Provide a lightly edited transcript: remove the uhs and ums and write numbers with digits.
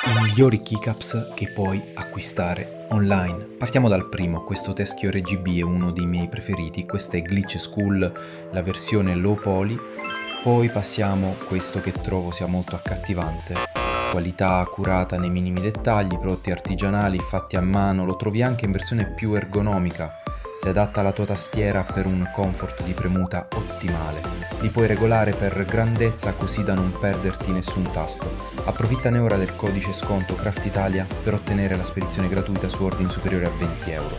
I migliori keycaps che puoi acquistare online. Partiamo dal primo, questo teschio RGB è uno dei miei preferiti, questa è Glitch School, la versione low poly. Poi passiamo a questo che trovo sia molto accattivante, qualità accurata nei minimi dettagli, prodotti artigianali fatti a mano, lo trovi anche in versione più ergonomica, si adatta alla tua tastiera per un comfort di premuta ottimale. Li puoi regolare per grandezza così da non perderti nessun tasto. Approfittane ora del codice sconto Craft Italia per ottenere la spedizione gratuita su ordini superiori a 20 euro.